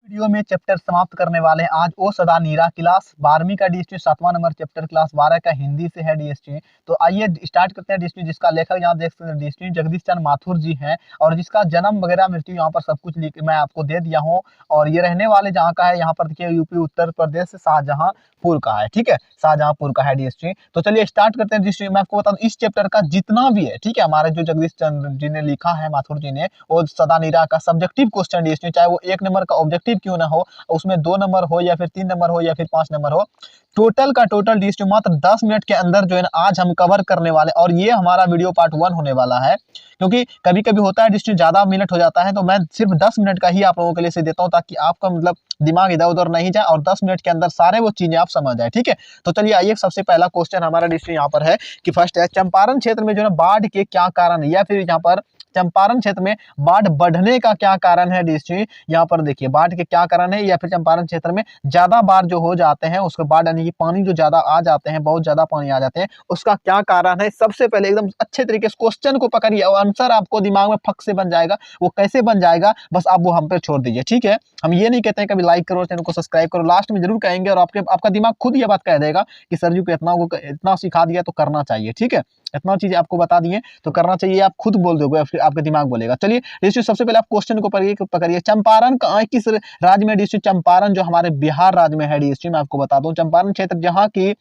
Video में chapter समाप्त करने वाले हैं आज ओ सदा नीरा क्लास 12वीं का डीएसटी 7वां नंबर चैप्टर क्लास 12 का हिंदी से है डीएसटी। तो आइए स्टार्ट करते हैं डीएसटी, जिसका लेखक यहाँ देख सकते हैं डीएसटी जगदीश चंद्र माथुर जी हैं और जिसका जन्म वगैरह मृत्यु यहाँ पर सब कुछ लिख मैं आपको दे दिया हूँ। और ये रहने वाले जहाँ का है, यहाँ पर देखिए यूपी उत्तर प्रदेश से शाहजहांपुर का है। ठीक है, शाहजहांपुर का है डीएसटी। तो चलिए स्टार्ट करते हैं डीएसटी। मैं आपको बता दूं इस चैप्टर का जितना भी है, ठीक है, हमारे जो जगदीश चंद्र जी ने लिखा है माथुर जी ने, वो सदा नीरा का सब्जेक्टिव क्वेश्चन डीएसटी, चाहे वो 1 नंबर का ऑब्जेक्टिव क्यों ना हो, उसमें 2 नंबर हो या फिर 3 नंबर हो या फिर 5 नंबर हो, टोटल का टोटल डीएसटी मात्र 10 मिनट के अंदर जो है ना आज हम कवर करने वाले। और ये हमारा वीडियो पार्ट 1 होने वाला है, क्योंकि कभी कभी होता है डीएसटी ज्यादा मिनट हो जाता है, तो मैं सिर्फ 10 मिनट का ही आप लोगों के लिए से देता हूं, ताकि आपका मतलब दिमाग इधर उधर नहीं जाए और 10 मिनट के अंदर सारे वो चीजें आप समझ जाए। ठीक है, तो चलिए आइए, सबसे पहला क्वेश्चन हमारा डीएसटी यहाँ पर है कि फर्स्ट है, चंपारण क्षेत्र में जो है बाढ़ के क्या कारण है, या फिर यहाँ पर चंपारण क्षेत्र में बाढ़ बढ़ने का क्या कारण है डीएसटी। यहाँ पर देखिए बाढ़ के क्या कारण है, या फिर चंपारण क्षेत्र में ज्यादा बाढ़ जो हो जाते हैं उसके बाढ़ यानी कि पानी जो ज्यादा आ जाते हैं, बहुत ज्यादा पानी आ जाते हैं, उसका क्या कारण है। सबसे पहले एकदम अच्छे तरीके से क्वेश्चन को पकड़िए और आंसर आपको दिमाग में फक से बन जाएगा। वो कैसे बन जाएगा बस आप वो हम पे छोड़ दीजिए। ठीक है, हम ये नहीं कहते हैं कभी लाइक करो, चैनल को सब्सक्राइब करो, लास्ट में जरूर कहेंगे और आपका दिमाग खुद ये बात कह देगा कि सर जी को इतना सिखा दिया तो करना चाहिए। ठीक है, इतना चीजें आपको बता दिए तो करना चाहिए, आप खुद बोल दोगे, आपका दिमाग बोलेगा। चलिए डीएसटी सबसे पहले आप क्वेश्चन को पकड़िए। चंपारण का किस राज्य में डीएसटी? चंपारण जो हमारे बिहार राज्य में है डीएसटी। मैं आपको बता दूं चंपारण क्षेत्र जहां की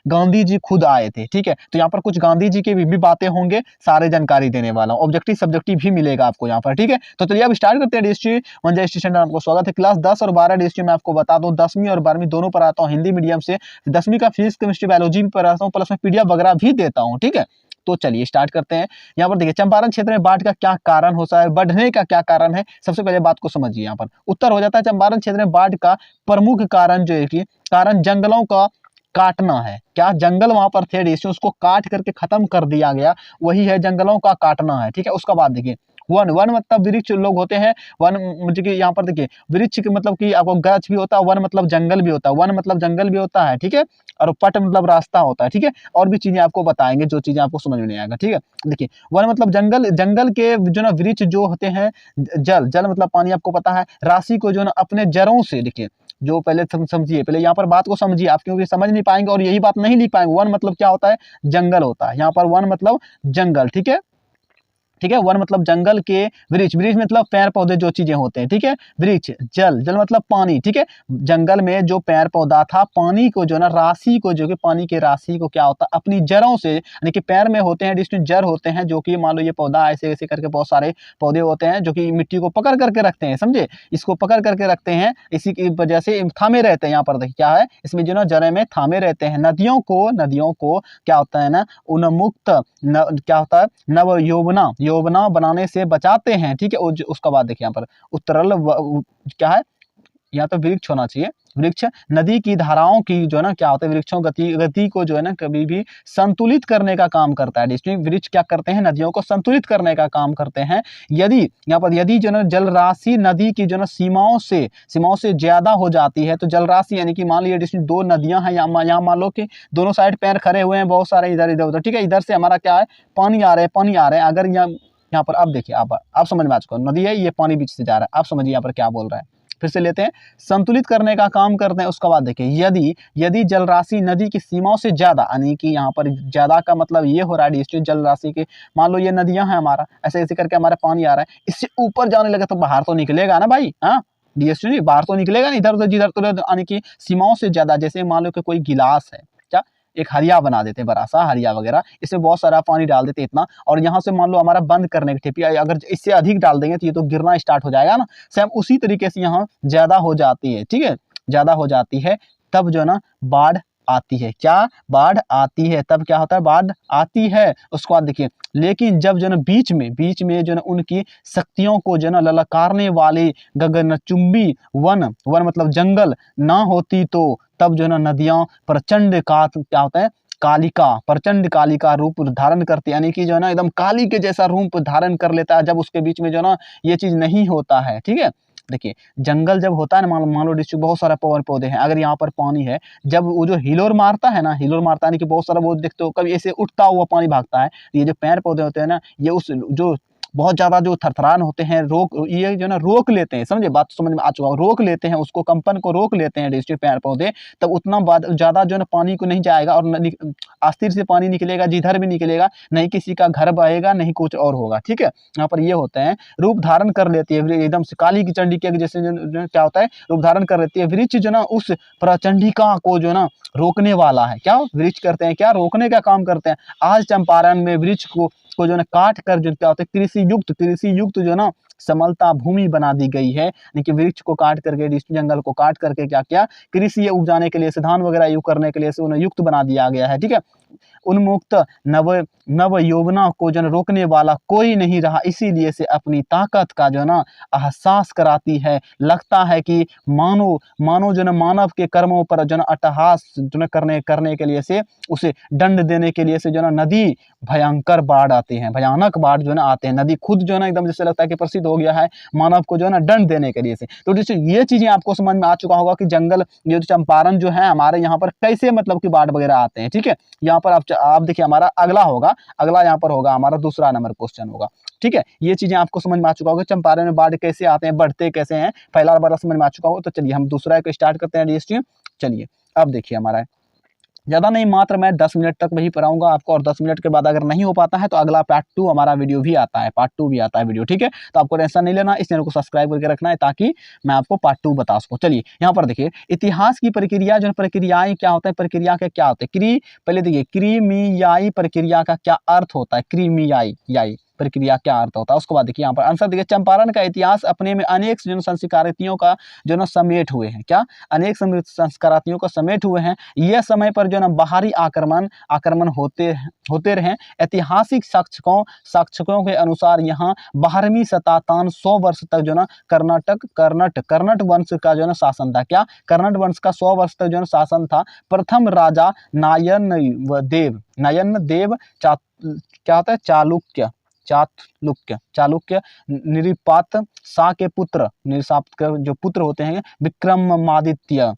गांधी जी खुद आए थे। ठीक है, तो यहाँ पर कुछ गांधी जी की भी बातें होंगे, सारे जानकारी देने वाला हूँ, ऑब्जेक्टिव सब्जेक्टिव भी मिलेगा आपको यहाँ पर। ठीक है, तो चलिए अब स्टार्ट करते हैं डीएसटी मंजा स्टेशन। आपको स्वागत है। क्लास 10 और 12 डीएसटी मैं आपको बता दूं 10वीं और 12वीं दोनों पर आता हूँ हिंदी मीडियम से। 10वीं का फिजिक्स केमिस्ट्री बायोलॉजी भी पढ़ाता हूँ, प्लस में पीडीएफ वगैरह भी देता हूँ। ठीक है, तो चलिए स्टार्ट करते हैं। यहाँ पर देखिए चंपारण क्षेत्र में बाढ़ का क्या कारण होता है, बढ़ने का क्या कारण है, सबसे पहले बात को समझिए। यहाँ पर उत्तर हो जाता है चंपारण क्षेत्र में बाढ़ का प्रमुख कारण जो है कि कारण जंगलों का काटना है। क्या जंगल वहां पर थे डीएसटी, उसको काट करके खत्म कर दिया गया, वही है जंगलों का काटना है। ठीक है, उसका बाद देखिए वन, वन मतलब वृक्ष लोग होते हैं। वन मुझे कि यहाँ पर देखिए वृक्ष के मतलब कि आपको गाछ भी होता है, वन मतलब जंगल भी होता है, वन मतलब जंगल भी होता है। ठीक है, और पट मतलब रास्ता होता है। ठीक है, और भी चीजें आपको बताएंगे जो चीजें आपको समझ में नहीं आएगा। ठीक है, देखिए वन मतलब जंगल, जंगल के जो ना वृक्ष जो होते हैं, जल, जल मतलब पानी आपको पता है, राशि को जो ना अपने जड़ों से, देखिए जो पहले समझिए, पहले यहाँ पर बात को समझिए आप, क्योंकि समझ नहीं पाएंगे और यही बात नहीं लिख पाएंगे। वन मतलब क्या होता है, जंगल होता है, यहाँ पर वन मतलब जंगल। ठीक है, ठीक है, वन मतलब जंगल के वृक्ष, वृक्ष मतलब पेड़ पौधे जो चीजें होते हैं। ठीक है, वृक्ष, जल, जल मतलब पानी। ठीक है, जंगल में जो पेड़ पौधा था, पानी को जो ना राशि को, जो कि पानी के राशि को क्या होता है अपनी जड़ों से, यानी कि पैर में होते हैं जिसमें जड़ होते हैं, जो कि मान लो ये पौधा ऐसे ऐसे करके बहुत सारे पौधे होते हैं जो कि मिट्टी को पकड़ करके रखते हैं, समझे, इसको पकड़ करके रखते हैं, इसी की वजह से थामे रहते हैं। यहाँ पर देखिए क्या है, इसमें जो ना जड़े में थामे रहते हैं। नदियों को क्या होता है ना, उन्मुक्त क्या होता है, नव यौवना यौवना बनाने से बचाते हैं। ठीक है, उसका बाद देखिए यहाँ पर उत्तरल क्या है, या तो वृक्ष होना चाहिए, वृक्ष नदी की धाराओं की जो है ना क्या होता है, वृक्षों गति को जो है ना कभी भी संतुलित करने का काम करता है। इसमें वृक्ष क्या करते हैं, नदियों को संतुलित करने का काम करते हैं। यदि यहाँ पर यदि जो ना जल राशि नदी की जो ना सीमाओं से ज्यादा हो जाती है, तो जल राशि यानी कि मान लीजिए जिसमें 2 नदियां हैं, यहाँ मान लो कि दोनों साइड पैर खड़े हुए हैं बहुत सारे, इधर इधर उधर। ठीक है, इधर से हमारा क्या है, पानी आ रहे हैं, अगर यहाँ पर अब देखिए आप समझ में आ चुका, नदी है, ये पानी बीच से जा रहा है, आप समझिए यहाँ पर क्या बोल रहा है। फिर से लेते हैं, संतुलित करने का काम करते हैं। उसके बाद देखिए यदि जल राशि नदी की सीमाओं से ज्यादा, यानी कि यहाँ पर ज्यादा का मतलब ये हो रहा है डीएसटी, जल राशि के मान लो ये नदियां हैं हमारा, ऐसे ऐसे करके हमारा पानी आ रहा है, इससे ऊपर जाने लगे तो बाहर तो निकलेगा ना भाई। हाँ डीएसटी बाहर तो निकलेगा ना, इधर उधर जिधर उधर, यानी कि सीमाओं से ज्यादा। जैसे मान लो कि कोई गिलास है, क्या एक हरिया बना देते हैं, बड़ा सा हरिया वगैरह, इसमें बहुत सारा पानी डाल देते हैं इतना, और यहाँ से मान लो हमारा बंद करने की टिप, अगर इससे अधिक डाल देंगे तो ये तो गिरना स्टार्ट हो जाएगा ना। सेम उसी तरीके से यहाँ ज्यादा हो जाती है। ठीक है, ज्यादा हो जाती है तब जो ना बाढ़ आती है। क्या बाढ़ आती है, तब क्या होता है, बाढ़ आती है। उसके बाद देखिए लेकिन जब जो ना बीच में जो ना उनकी शक्तियों को जो ना ललकारने वाले गगनचुंबी वन मतलब जंगल ना होती, तो तब जो ना नदियां प्रचंड का क्या होता है, प्रचंड कालिका रूप धारण करती है, यानी कि जो है ना एकदम काली के जैसा रूप धारण कर लेता है, जब उसके बीच में जो ना ये चीज नहीं होता है। ठीक है, देखिए जंगल जब होता है ना, मान लो डिस्ट्रिक्ट बहुत सारा पेड़ पौधे हैं, अगर यहाँ पर पानी है, जब वो जो हिलोर मारता है ना, हिलोर मारता है कि बहुत सारा वो देखते हो कभी ऐसे उठता हुआ पानी भागता है, ये जो पेड़ पौधे होते हैं ना, ये उस जो बहुत ज़्यादा जो थरथरान होते हैं, ये जो है ना रोक लेते हैं, समझे, बात समझ में आ चुका हो, रोक लेते हैं उसको, कंपन को रोक लेते हैं डिस्ट्रिक्ट पेड़ पौधे, तब उतना ज़्यादा जो है ना पानी को नहीं जाएगा और अस्थिर से पानी निकलेगा, जिधर भी निकलेगा, नहीं किसी का घर बहेगा, नहीं कुछ और होगा। ठीक है, यहाँ पर ये होते हैं, रूप धारण कर लेती है एकदम से काली की चंडी के जैसे क्या होता है, रूप धारण कर लेती है। वृक्ष जो ना उस प्रचंडिका को जो ना रोकने वाला है, क्या वृक्ष करते हैं, क्या रोकने का काम करते हैं। आज चंपारण में वृक्ष को जो ना काट कर जो क्या होता है, कृषि युक्त जो ना समलता भूमि बना दी गई है। कि वृक्ष को काट करके, जंगल को काट करके क्या किया, कृषि उपजाने के लिए, धान वगैरह युक्त करने के लिए उन्हें युक्त बना दिया गया है। ठीक है, उन्मुक्त नव यौवना को जो रोकने वाला कोई नहीं रहा, इसीलिए से अपनी ताकत का जो ना एहसास कराती है। लगता है कि मानो जो ना मानव के कर्मों पर जो ना अट्टहास जो ना करने के लिए से, उसे दंड देने के लिए से जो ना नदी भयंकर बाढ़ आते हैं, भयानक बाढ़ जो ना आते हैं। नदी खुद जो ना एकदम जैसे लगता है कि प्रसिद्ध हो गया है मानव को जो ना दंड देने के लिए से। तो ये चीजें आपको समझ में आ चुका होगा कि जंगल, ये चंपारण जो है हमारे यहाँ पर कैसे मतलब कि बाढ़ वगैरह आते हैं। ठीक है, यहाँ पर आप देखिए हमारा अगला यहाँ पर होगा हमारा दूसरा नंबर क्वेश्चन होगा। ठीक है, ये चीजें आपको समझ में आ चुका होगा, चंपारण में बाढ़ कैसे आते हैं, बढ़ते कैसे हैं, पहला बार समझ में आ चुका हो। तो चलिए हम दूसरा को स्टार्ट करते हैं डीएसटी। चलिए अब देखिए हमारा, ज़्यादा नहीं, मात्र मैं 10 मिनट तक वही पढ़ाऊंगा आपको, और 10 मिनट के बाद अगर नहीं हो पाता है तो अगला पार्ट 2 हमारा वीडियो भी आता है, पार्ट 2 भी आता है वीडियो। ठीक है, तो आपको टेंशन नहीं लेना, इस चैनल को सब्सक्राइब करके रखना है ताकि मैं आपको पार्ट 2 बता सकूँ। चलिए यहाँ पर देखिए, इतिहास की प्रक्रिया जो प्रक्रियाएं क्या होता है, प्रक्रिया के क्या होते हैं, पहले देखिए क्रीमियाई प्रक्रिया का क्या अर्थ होता है, क्रीमियाई प्रक्रिया क्या अर्थ होता है, उसके बाद देखिए यहाँ पर आंसर देखिए, चंपारण का इतिहास अपने में अनेक जो संस्कारितियों का जो ना समेट हुए हैं, क्या अनेक संस्कारितियों का समेट हुए हैं। यह समय पर जो ना बाहरी आक्रमण होते रहे। ऐतिहासिक साक्ष्यों के अनुसार यहाँ 12वीं शताब्दी 100 वर्ष तक जो ना कर्नाटक वंश का जो ना शासन था, क्या कर्नाटक वंश का 100 वर्ष तक जो ना शासन था। प्रथम राजा नयन देव क्या होता है, चालुक्य निरिपात शाह के पुत्र, जो पुत्र होते हैं विक्रमादित्य,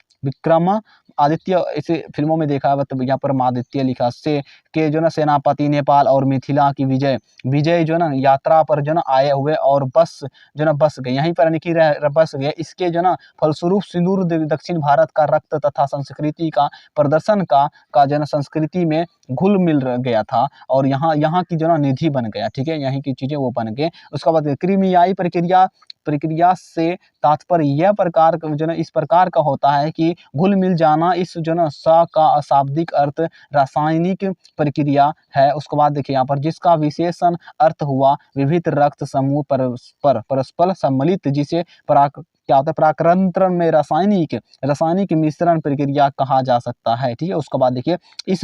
इसे फिल्मों में देखा है, तो यहाँ पर मादित्य लिखा से के जो ना सेनापति नेपाल और मिथिला की विजय जो ना यात्रा पर जो ना आए हुए और बस गए, यहीं पर बस गए। इसके जो ना फलस्वरूप सिंदूर दक्षिण भारत का रक्त तथा संस्कृति का प्रदर्शन का जो ना संस्कृति में घुल मिल गया था, और यहाँ की जो ना निधि बन गया। ठीक है, यहीं की चीजें वो बन गए। उसके बाद क्रीमियाई प्रक्रिया से तात्पर्य यह प्रकार जो ना इस प्रकार का होता है कि घुल मिल जाना। इस जो ना सा का अशाब्दिक अर्थ रासायनिक प्रक्रिया है। उसके बाद देखिए यहाँ पर, जिसका विशेषण अर्थ हुआ विविध रक्त समूह परस्पर सम्मिलित, जिसे क्या होता है, प्राकरंत्रण में रासायनिक मिश्रण प्रक्रिया कहा जा सकता है। ठीक है, उसके बाद देखिए, इस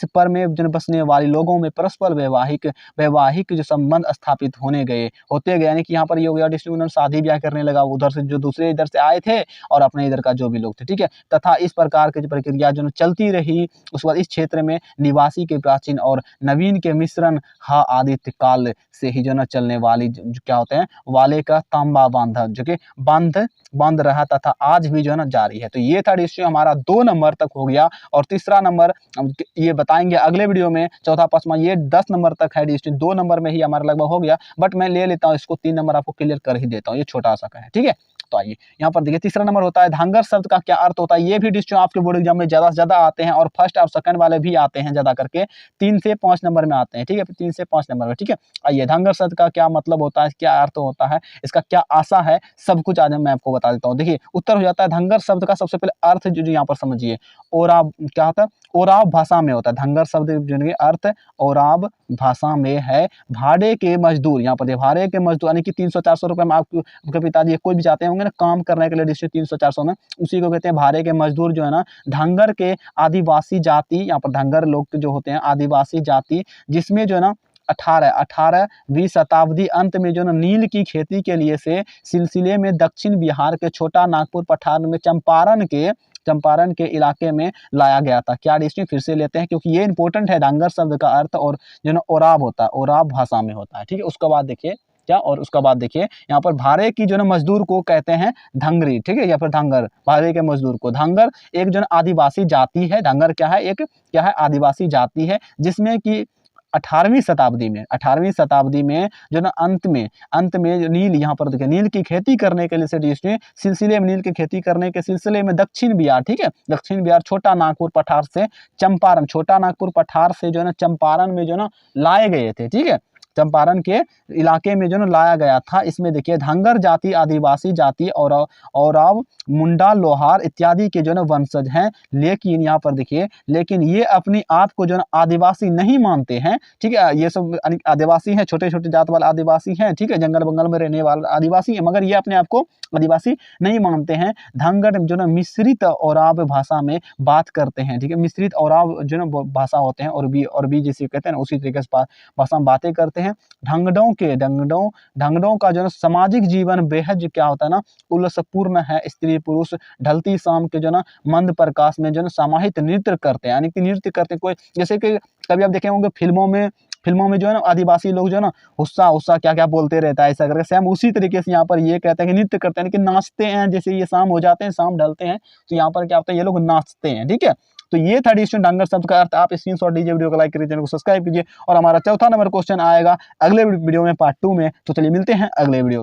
पर में जो बसने वाले लोगों में परस्पर वैवाहिक जो संबंध स्थापित होते गए, यानी कि यहाँ पर ये हो गया डिस्ट्रीब्यूशन, शादी ब्याह करने लगा उधर से, जो दूसरे इधर से आए थे और अपने इधर का जो भी लोग थे। ठीक है, तथा इस प्रकार की प्रक्रिया जो चलती रही। उसके बाद इस क्षेत्र में निवासी के प्राचीन और नवीन के मिश्रण आदित्य काल से ही जो ना चलने वाली क्या होते हैं, वाले का तांबा बांधा, जो कि बांध रहा तथा आज भी जो है ना जारी है। तो ये था डिस्ट्रिक्ट हमारा 2 नंबर तक हो गया, और तीसरा नंबर ये बताएंगे अगले वीडियो में। चौथा पांचवा ये 10 नंबर तक है डिस्ट्रिक्ट, 2 नंबर में ही हमारा लगभग हो गया, बट मैं ले लेता हूँ इसको, 3 नंबर आपको क्लियर कर ही देता हूँ, ये छोटा सा का है। ठीक है, तो आइए यहाँ पर देखिए, तीसरा नंबर होता है धांगर शब्द का क्या अर्थ होता है। ये भी डिस्ट्रिक्ट आपके बोर्ड एग्जाम में ज्यादा से ज्यादा आते हैं, और फर्स्ट और सेकंड वाले भी आते हैं ज्यादा करके, 3 से 5 नंबर में आते हैं। ठीक है, 3 से 5 नंबर में। ठीक है, आइए धांगर शब्द का क्या मतलब होता है, क्या अर्थ होता है, इसका क्या आशा है, सब कुछ आज मैं आपको बता देता हूँ। देखिए उत्तर हो जाता है, धांगर शब्द का सबसे पहले अर्थ जो यहाँ पर समझिए, ओराव क्या होता है, ओराव भाषा में होता है। धांगर शब्द जो अर्थ ओराव भाषा में है, भाड़े के मजदूर। यहाँ पर भाड़े के मजदूर यानी कि 300-400 रुपए में आपके पिताजी कोई भी जाते होंगे ना काम करने के लिए डिस्ट्रिक्ट 300-400 में, उसी को कहते हैं भाड़े के मजदूर जो है ना। धांगर के आदिवासी जाति, यहाँ पर धांगर लोग जो होते हैं आदिवासी जाति, जिसमें जो है ना 18वीं शताब्दी अंत में जो ना नील की खेती के लिए से सिलसिले में दक्षिण बिहार के छोटा नागपुर पठार में चंपारण के इलाके में लाया गया था। क्या डिस्ट्रिक्ट फिर से लेते हैं क्योंकि ये इंपॉर्टेंट है, धांगर शब्द का अर्थ और जो ना ओराव होता है, ओराव भाषा में होता है। ठीक है, उसके बाद देखिए क्या, और उसके बाद देखिए यहाँ पर भाड़े की जो ना मजदूर को कहते हैं धंगरी। ठीक है, या फिर धांगर, भाड़े के मजदूर को धांगर एक जो ना आदिवासी जाति है। धांगर क्या है, एक क्या है, आदिवासी जाति है, जिसमें कि 18वीं शताब्दी में, 18वीं शताब्दी में जो ना अंत में जो नील, यहाँ पर देखिए नील की खेती करने के लिए सिलसिले में, नील की खेती करने के सिलसिले में दक्षिण बिहार, ठीक है, दक्षिण बिहार छोटा नागपुर पठार से चंपारण, छोटा नागपुर पठार से जो है ना चंपारण में जो ना लाए गए थे, ठीक है, चंपारण के इलाके में जो ना लाया गया था। इसमें देखिए धंगर जाति, आदिवासी जाति और मुंडा, लोहार इत्यादि के जो ना वंशज हैं, लेकिन यहाँ पर देखिए, लेकिन ये अपने आप को जो ना आदिवासी नहीं मानते हैं, ठीक है, ये सब आदिवासी हैं, छोटे छोटे जात वाले आदिवासी हैं, ठीक है, जंगल बंगल में रहने वाले आदिवासी हैं, मगर ये अपने आप को आदिवासी नहीं मानते हैं। धंगर जो ना मिश्रित औराव भाषा में बात करते हैं, ठीक है, मिश्रित औराव जो ना भाषा होते हैं, और भी जिसे कहते हैं ना, उसी तरीके से भाषा में बातें करते हैं। ढंगडों का जो ना सामाजिक जीवन बेहद क्या होता है ना, उल्लासपूर्ण है। स्त्री पुरुष ढलती शाम के जो ना मंद प्रकाश में जो ना सामूहिक नृत्य करते हैं, यानी कि नृत्य करते हैं। कोई जैसे कि कभी आप देखे होंगे फिल्मों में जो है ना आदिवासी लोग जो है ना हुस्सा हुस्सा क्या क्या बोलते रहता है, ऐसा करके सेम उसी तरीके से यहाँ पर ये कहते हैं कि नृत्य करते हैं, लेकिन नाचते हैं। जैसे ये शाम हो जाते हैं, शाम ढलते हैं, तो यहाँ पर क्या होता है, ये लोग नाचते हैं, ठीक है। तो ये था डिस्टेंट ढंगर शब्द का अर्थ। आप स्क्रीनशॉट लीजिए, वीडियो को लाइक करिए, चैनल को सब्सक्राइब कीजिए। और हमारा चौथा नंबर क्वेश्चन आएगा अगले वीडियो में, पार्ट 2 में। तो चलिए मिलते हैं अगले वीडियो।